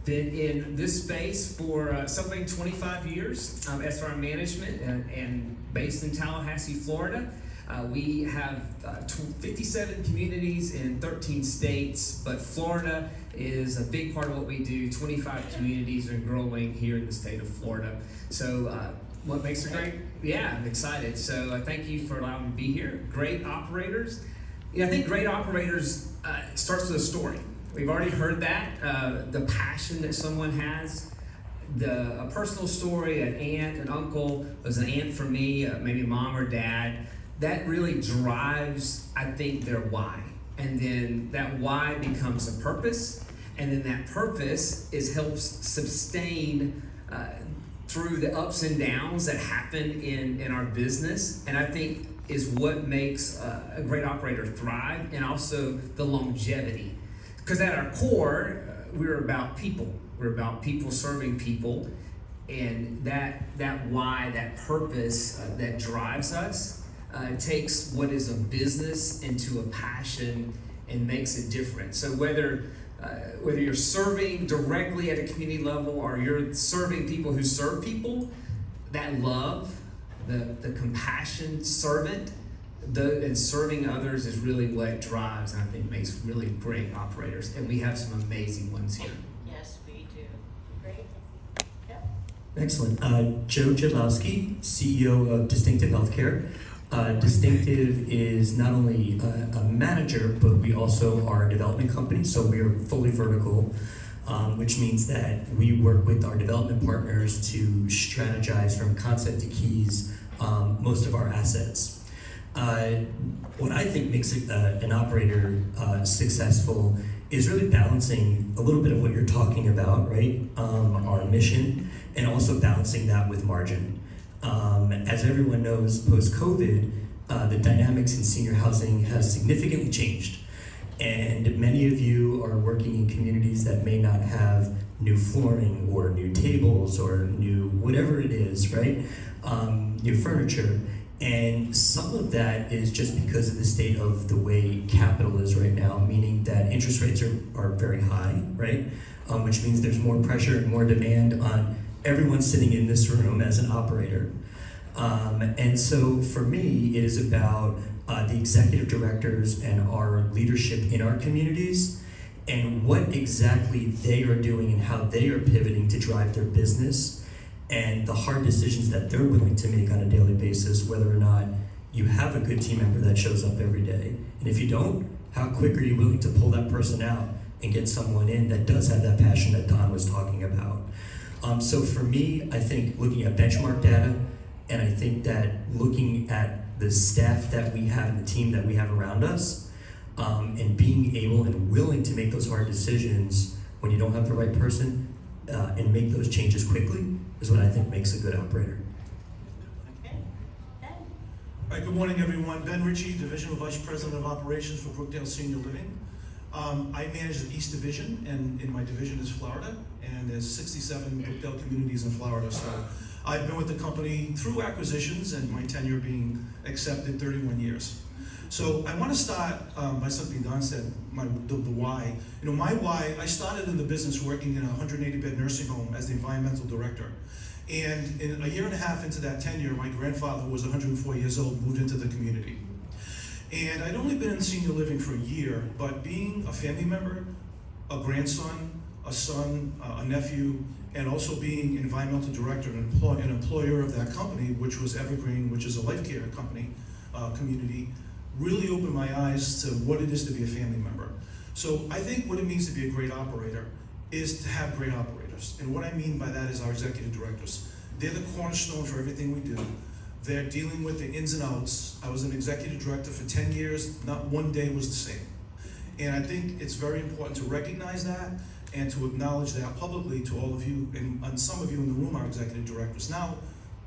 Been in this space for something 25 years, SRM management, and based in Tallahassee, Florida. We have 57 communities in 13 states, but Florida is a big part of what we do. 25 communities are growing here in the state of Florida. So what makes it great? Yeah, I'm excited. So thank you for allowing me to be here. Great operators. I think great operators starts with a story. We've already heard that, the passion that someone has, a personal story, an aunt, an uncle, was an aunt for me, maybe mom or dad. That really drives, I think, their why. And then that why becomes a purpose, and then that purpose helps sustain through the ups and downs that happen in our business, and I think is what makes a great operator thrive, and also the longevity. Because at our core, we're about people. We're about people serving people, and that why, that purpose that drives us takes what is a business into a passion and makes it different. So whether you're serving directly at a community level or you're serving people who serve people, that love, the compassion, servant, and serving others is really what drives, and I think makes really great operators. And we have some amazing ones here. Yes, we do. Great. Yep. Excellent. Joe Jadlowski, CEO of Distinctive Healthcare. Distinctive is not only a manager, but we also are a development company, so we are fully vertical, which means that we work with our development partners to strategize from concept to keys most of our assets. What I think makes an operator successful is really balancing a little bit of what you're talking about, right? Our mission, and also balancing that with margin. As everyone knows, post-COVID, the dynamics in senior housing has significantly changed. And many of you are working in communities that may not have new flooring or new tables or new whatever it is, right? New furniture. And some of that is just because of the state of the way capital is right now, meaning that interest rates are very high, right? Which means there's more pressure and more demand on everyone sitting in this room as an operator. And so for me, it is about the executive directors and our leadership in our communities and what exactly they are doing and how they are pivoting to drive their business and the hard decisions that they're willing to make on a daily basis, whether or not you have a good team member that shows up every day. And if you don't, how quick are you willing to pull that person out and get someone in that does have that passion that Don was talking about? So for me, I think looking at benchmark data, and I think that looking at the staff that we have and the team that we have around us, and being able and willing to make those hard decisions when you don't have the right person, and make those changes quickly is what I think makes a good operator. Okay. Ben. All right, good morning, everyone. Ben Ritchie, Divisional Vice President of Operations for Brookdale Senior Living. I manage the East Division, and in my division is Florida, and there's 67 Brookdale communities in Florida. So I've been with the company through acquisitions, and my tenure being accepted 31 years. So I want to start by something Don said, the why. You know, my why, I started in the business working in a 180-bed nursing home as the environmental director. And in a year and a half into that tenure, my grandfather, who was 104 years old, moved into the community. And I'd only been in senior living for a year, but being a family member, a grandson, a son, a nephew, and also being environmental director and an employer of that company, which was Evergreen, which is a life care company, community, really opened my eyes to what it is to be a family member. So I think what it means to be a great operator is to have great operators. And what I mean by that is our executive directors. They're the cornerstone for everything we do. They're dealing with the ins and outs. I was an executive director for 10 years, not one day was the same. And I think it's very important to recognize that and to acknowledge that publicly to all of you, and some of you in the room are executive directors. Now,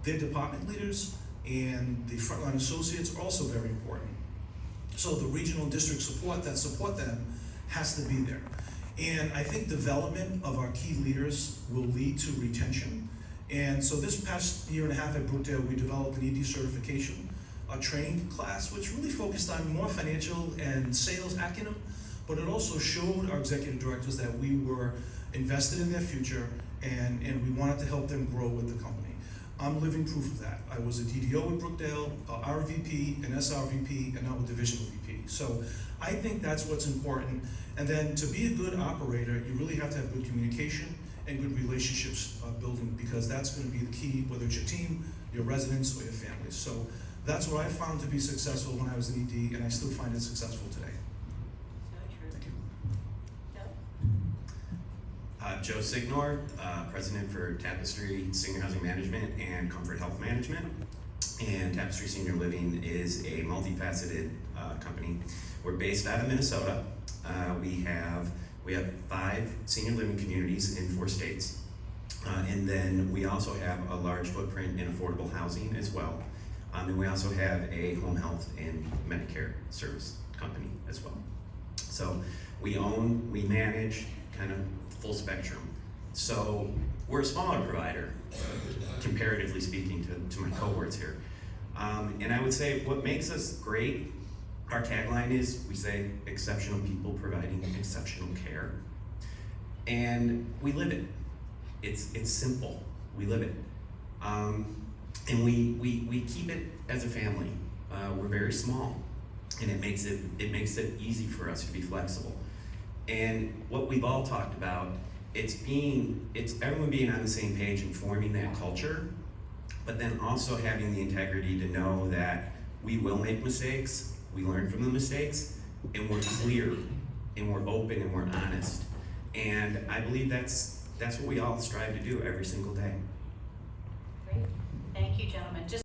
their department leaders and the frontline associates are also very important. So the regional and district support that support them has to be there. And I think development of our key leaders will lead to retention. And so this past year and a half at Brookdale, we developed an ED certification, a training class, which really focused on more financial and sales acumen, but it also showed our executive directors that we were invested in their future, and we wanted to help them grow with the company. I'm living proof of that. I was a DDO at Brookdale, RVP, an SRVP, and now a divisional VP. So I think that's what's important. And then to be a good operator, you really have to have good communication and good relationships building, because that's going to be the key, whether it's your team, your residents, or your families. So that's what I found to be successful when I was an ED, and I still find it successful today. So true. Thank you. Joe? Joe Signor, President for Tapestry Senior Housing Management and Comfort Health Management. And Tapestry Senior Living is a multifaceted company. We're based out of Minnesota. We have 5 senior living communities in 4 states. And then we also have a large footprint in affordable housing as well. And we also have a home health and Medicare service company as well. So we own, we manage, kind of full spectrum. So we're a smaller provider, comparatively speaking to my cohorts here. And I would say what makes us great, our tagline is, we say, exceptional people providing exceptional care. And we live it. It's simple, we live it. And we keep it as a family. We're very small, and it makes it easy for us to be flexible. And what we've all talked about, it's everyone being on the same page and forming that culture, but then also having the integrity to know that we will make mistakes, we learn from the mistakes, and we're clear, and we're open, and we're honest. And I believe that's what we all strive to do every single day. Great. Thank you, gentlemen.